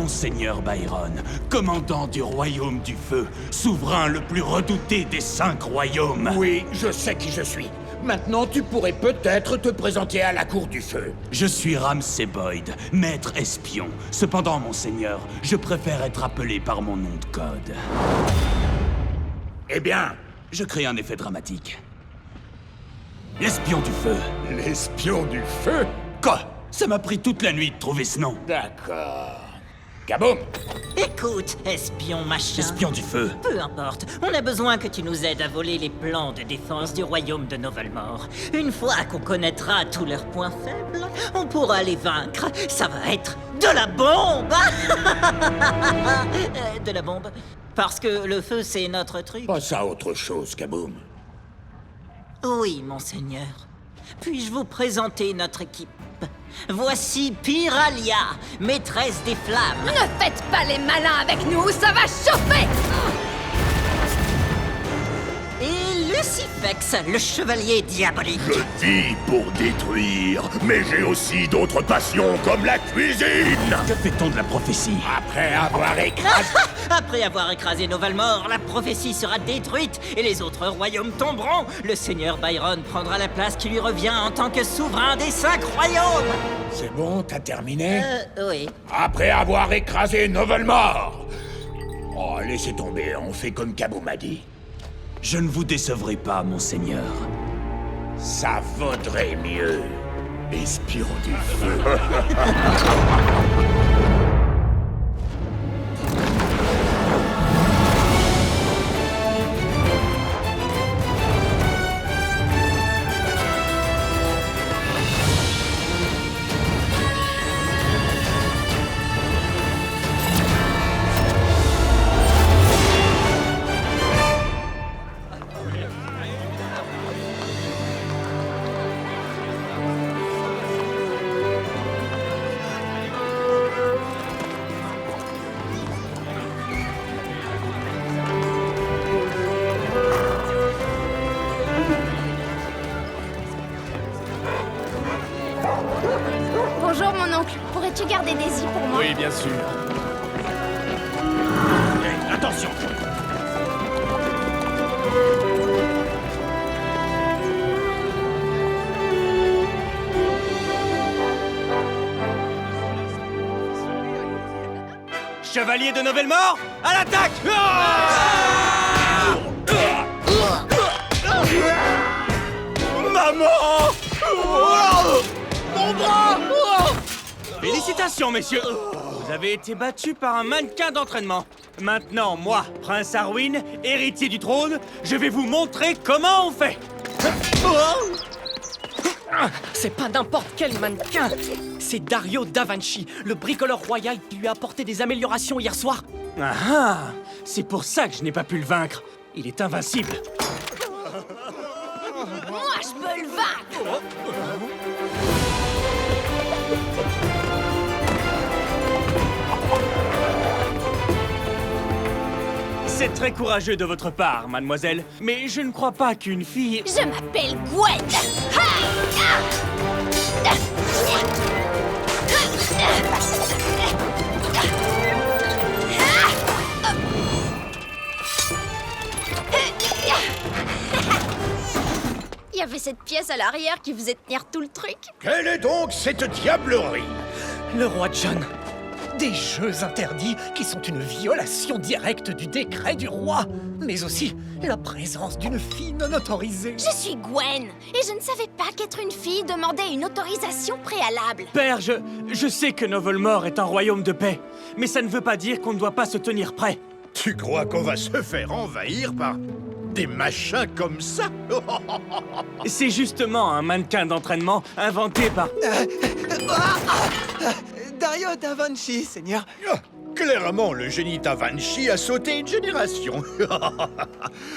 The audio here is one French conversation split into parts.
Monseigneur Byron, commandant du Royaume du Feu, souverain le plus redouté des 5 royaumes. Oui, je sais qui je suis. Maintenant, tu pourrais peut-être te présenter à la cour du feu. Je suis Ramsay Boyd, maître espion. Cependant, Monseigneur, je préfère être appelé par mon nom de code. Eh bien, Je crée un effet dramatique. L'espion du feu. l'espion du feu? Quoi? Ça m'a pris toute la nuit de trouver ce nom. D'accord. Kaboom! Écoute, espion machin. L'espion du feu. Peu importe, on a besoin que tu nous aides à voler les plans de défense du royaume de Novelmore. Une fois qu'on connaîtra tous leurs points faibles, on pourra les vaincre. Ça va être de la bombe. De la bombe. Parce que le feu, c'est notre truc. Passe à autre chose, Kaboom. Oui, monseigneur. Puis-je vous présenter notre équipe? Voici Pyralia, maîtresse des flammes. Ne faites pas les malins avec nous, ça va chauffer! Et Lucifex, le chevalier diabolique. Je vis pour détruire, mais j'ai aussi d'autres passions comme la cuisine. Que fait-on de la prophétie? Après avoir écrasé... Après avoir écrasé Novelmore, la prophétie sera détruite et les autres royaumes tomberont. Le seigneur Byron prendra la place qui lui revient en tant que souverain des 5 royaumes. C'est bon, t'as terminé? Oui. Après avoir écrasé Novelmore. Oh, laissez tomber, on fait comme Kaboom a dit. Je ne vous décevrai pas, Monseigneur. Ça vaudrait mieux, espion du feu. Bonjour mon oncle, pourrais-tu garder Daisy pour moi? Oui, bien sûr. Attention! Chevalier de Novelmore, à l'attaque! Maman! Mon bras! Félicitations, messieurs! Vous avez été battus par un mannequin d'entraînement. Maintenant, moi, Prince Arwyn, héritier du trône, je vais vous montrer comment on fait. C'est pas n'importe quel mannequin. C'est Dario Da Vinci, le bricoleur royal qui lui a apporté des améliorations hier soir. Ah ah! C'est pour ça que je n'ai pas pu le vaincre. Il est invincible. Moi, je peux le vaincre! C'est très courageux de votre part, mademoiselle, mais je ne crois pas qu'une fille... Je m'appelle Gwen! Il y avait cette pièce à l'arrière qui faisait tenir tout le truc. Quelle est donc cette diablerie? Le roi John. Des jeux interdits qui sont une violation directe du décret du roi, mais aussi la présence d'une fille non autorisée. Je suis Gwen, et je ne savais pas qu'être une fille demandait une autorisation préalable. Père, je sais que Novelmore est un royaume de paix, mais ça ne veut pas dire qu'on ne doit pas se tenir prêt. Tu crois qu'on va se faire envahir par des machins comme ça? C'est justement un mannequin d'entraînement inventé par... Dario Da Vinci, seigneur. Ah, clairement, le génie Da Vinci a sauté une génération.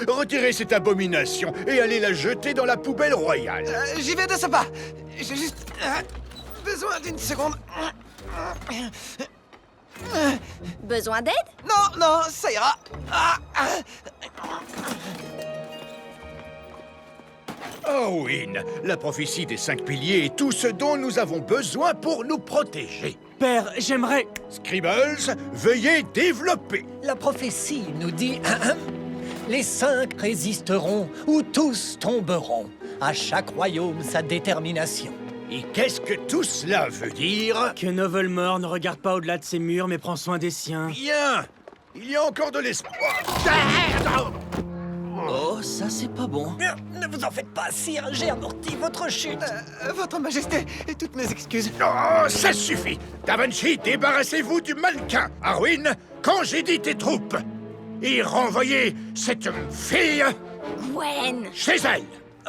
Retirez cette abomination et allez la jeter dans la poubelle royale. J'y vais de ce pas. J'ai juste besoin d'une seconde. Besoin d'aide? Non, non, ça ira. Orwin, la prophétie des 5 piliers est tout ce dont nous avons besoin pour nous protéger. Père, j'aimerais... Scribbles, veuillez développer. La prophétie nous dit... Les 5 résisteront ou tous tomberont. À chaque royaume sa détermination. Et qu'est-ce que tout cela veut dire? Que Novelmore ne regarde pas au-delà de ses murs, mais prend soin des siens. Bien, il y a encore de l'espoir. Oh, ça c'est pas bon. Ne vous en faites pas, sire, j'ai amorti votre chute. Votre Majesté, et toutes mes excuses. Oh, ça suffit. Da Vinci, débarrassez-vous du mannequin. Arwin, congédie tes troupes. Et renvoyez cette fille Gwen! chez elle.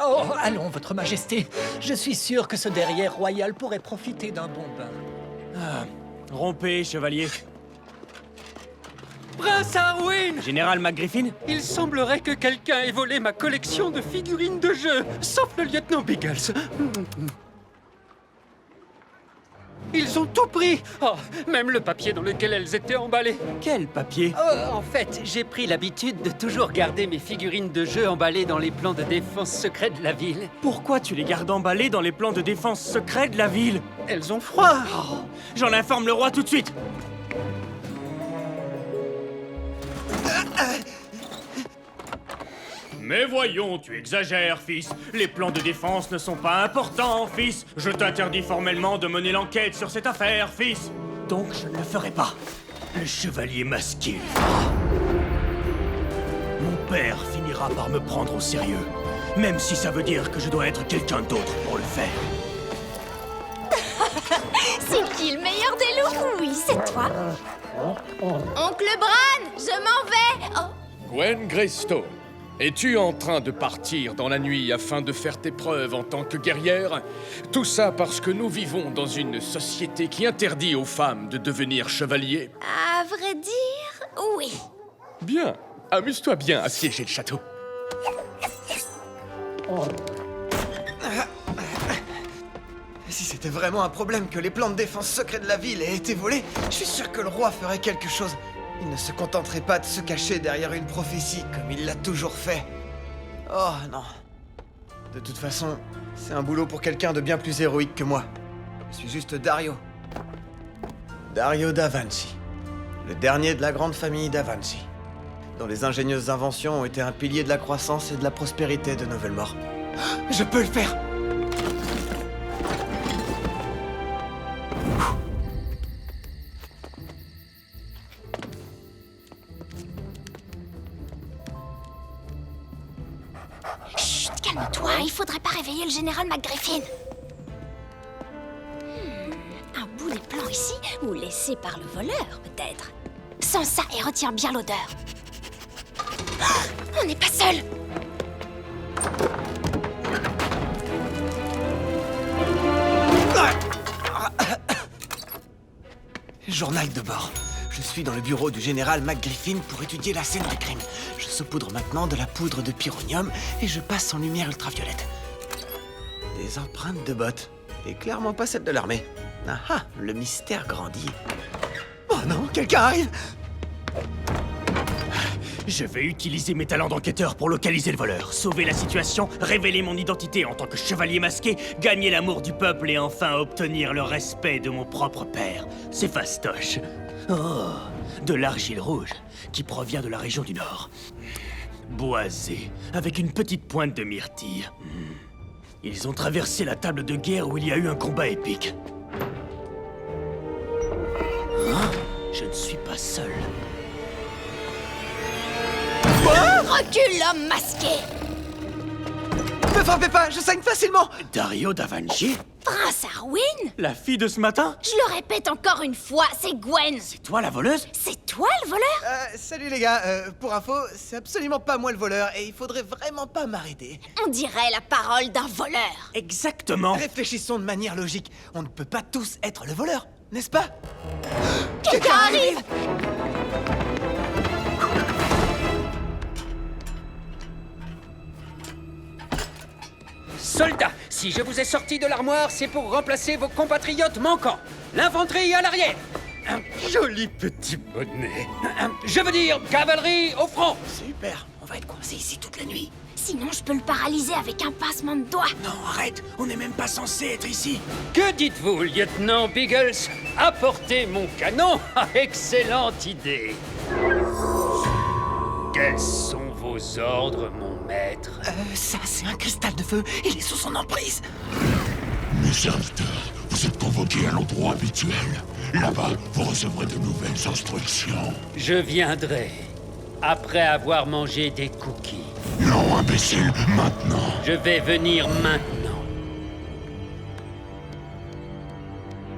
Oh, allons, votre Majesté. Je suis sûr que ce derrière royal pourrait profiter d'un bon bain. Rompez, chevalier. Prince Arwin! Général McGriffin? Il semblerait que quelqu'un ait volé ma collection de figurines de jeu, sauf le lieutenant Biggles. Ils ont tout pris! Oh, même le papier dans lequel elles étaient emballées. Quel papier? En fait, j'ai pris l'habitude de toujours garder mes figurines de jeu emballées dans les plans de défense secrets de la ville. Pourquoi tu les gardes emballés dans les plans de défense secrets de la ville? Elles ont froid! Oh, j'en informe le roi tout de suite. Mais voyons, tu exagères, fils. Les plans de défense ne sont pas importants, fils. Je t'interdis formellement de mener l'enquête sur cette affaire, fils. Donc je ne le ferai pas. Le chevalier masqué le fera. Mon père finira par me prendre au sérieux. Même si ça veut dire que je dois être quelqu'un d'autre pour le faire. C'est qui le meilleur des loups? Oui, c'est toi. Oncle Bran, je m'en vais. Oh, Gwen Greystone, es-tu en train de partir dans la nuit afin de faire tes preuves en tant que guerrière? Tout ça parce que nous vivons dans une société qui interdit aux femmes de devenir chevaliers? à vrai dire, oui. Bien, amuse-toi bien à siéger le château. Si c'était vraiment un problème que les plans de défense secrets de la ville aient été volés, je suis sûr que le roi ferait quelque chose. Il ne se contenterait pas de se cacher derrière une prophétie comme il l'a toujours fait. Oh non. De toute façon, c'est un boulot pour quelqu'un de bien plus héroïque que moi. Je suis juste Dario. Dario da Vinci. Le dernier de la grande famille da Vinci, dont les ingénieuses inventions ont été un pilier de la croissance et de la prospérité de Novelmore. Je peux le faire! Chut, calme-toi, il faudrait pas réveiller le général McGriffin. Un bout des plans ici, ou laissé par le voleur, peut-être. Sens ça et retire bien l'odeur. On n'est pas seul. Journal de bord. Je suis dans le bureau du général McGriffin pour étudier la scène du crime. Je saupoudre maintenant de la poudre de pyrrhonium et je passe en lumière ultraviolette. Des empreintes de bottes. Et clairement pas celles de l'armée. Ah ah, le mystère grandit. Oh non, quelqu'un arrive! Je vais utiliser mes talents d'enquêteur pour localiser le voleur, sauver la situation, révéler mon identité en tant que chevalier masqué, gagner l'amour du peuple et enfin obtenir le respect de mon propre père. C'est fastoche. Oh, de l'argile rouge, qui provient de la région du Nord. Boisé, avec une petite pointe de myrtille. Ils ont traversé la table de guerre où il y a eu un combat épique. Hein? Je ne suis pas seul. Recule, l'homme masqué. Me frappez pas, je saigne facilement! Dario da Vinci? Prince Arwin? La fille de ce matin? Je le répète encore une fois, c'est Gwen. C'est toi la voleuse? C'est toi le voleur? Salut les gars, pour info, c'est absolument pas moi le voleur et il faudrait vraiment pas m'arrêter. On dirait la parole d'un voleur. Exactement. Réfléchissons de manière logique, on ne peut pas tous être le voleur, n'est-ce pas? Quelqu'un arrive. Soldats, si je vous ai sorti de l'armoire, c'est pour remplacer vos compatriotes manquants. L'infanterie à l'arrière. Joli petit bonnet. Je veux dire, cavalerie au front. Super, on va être coincé ici toute la nuit. Sinon, je peux le paralyser avec un passement de doigts. Non, arrête, on n'est même pas censé être ici. Que dites-vous, lieutenant Biggles? Apportez mon canon. Excellente idée. Quels sont vos ordres, mon maître? Ça, c'est un cristal de feu. Il est sous son emprise. Mes serviteurs, vous êtes convoqués à l'endroit habituel. Là-bas, vous recevrez de nouvelles instructions. Je viendrai après avoir mangé des cookies. Non, imbécile, maintenant. Je vais venir maintenant.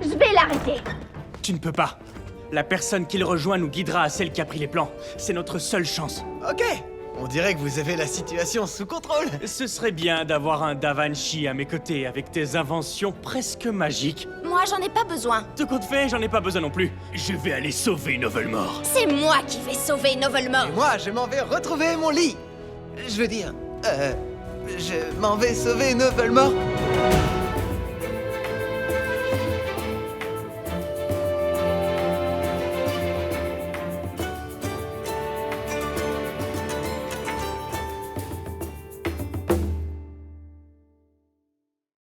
Je vais l'arrêter. Tu ne peux pas. La personne qui le rejoint nous guidera à celle qui a pris les plans. C'est notre seule chance. Ok, on dirait que vous avez la situation sous contrôle. Ce serait bien d'avoir un Da Vinci à mes côtés avec tes inventions presque magiques. Moi, j'en ai pas besoin. De compte fait, j'en ai pas besoin non plus. Je vais aller sauver Novelmore. C'est moi qui vais sauver Novelmore. Et moi, je m'en vais retrouver mon lit. Je veux dire, je m'en vais sauver Novelmore.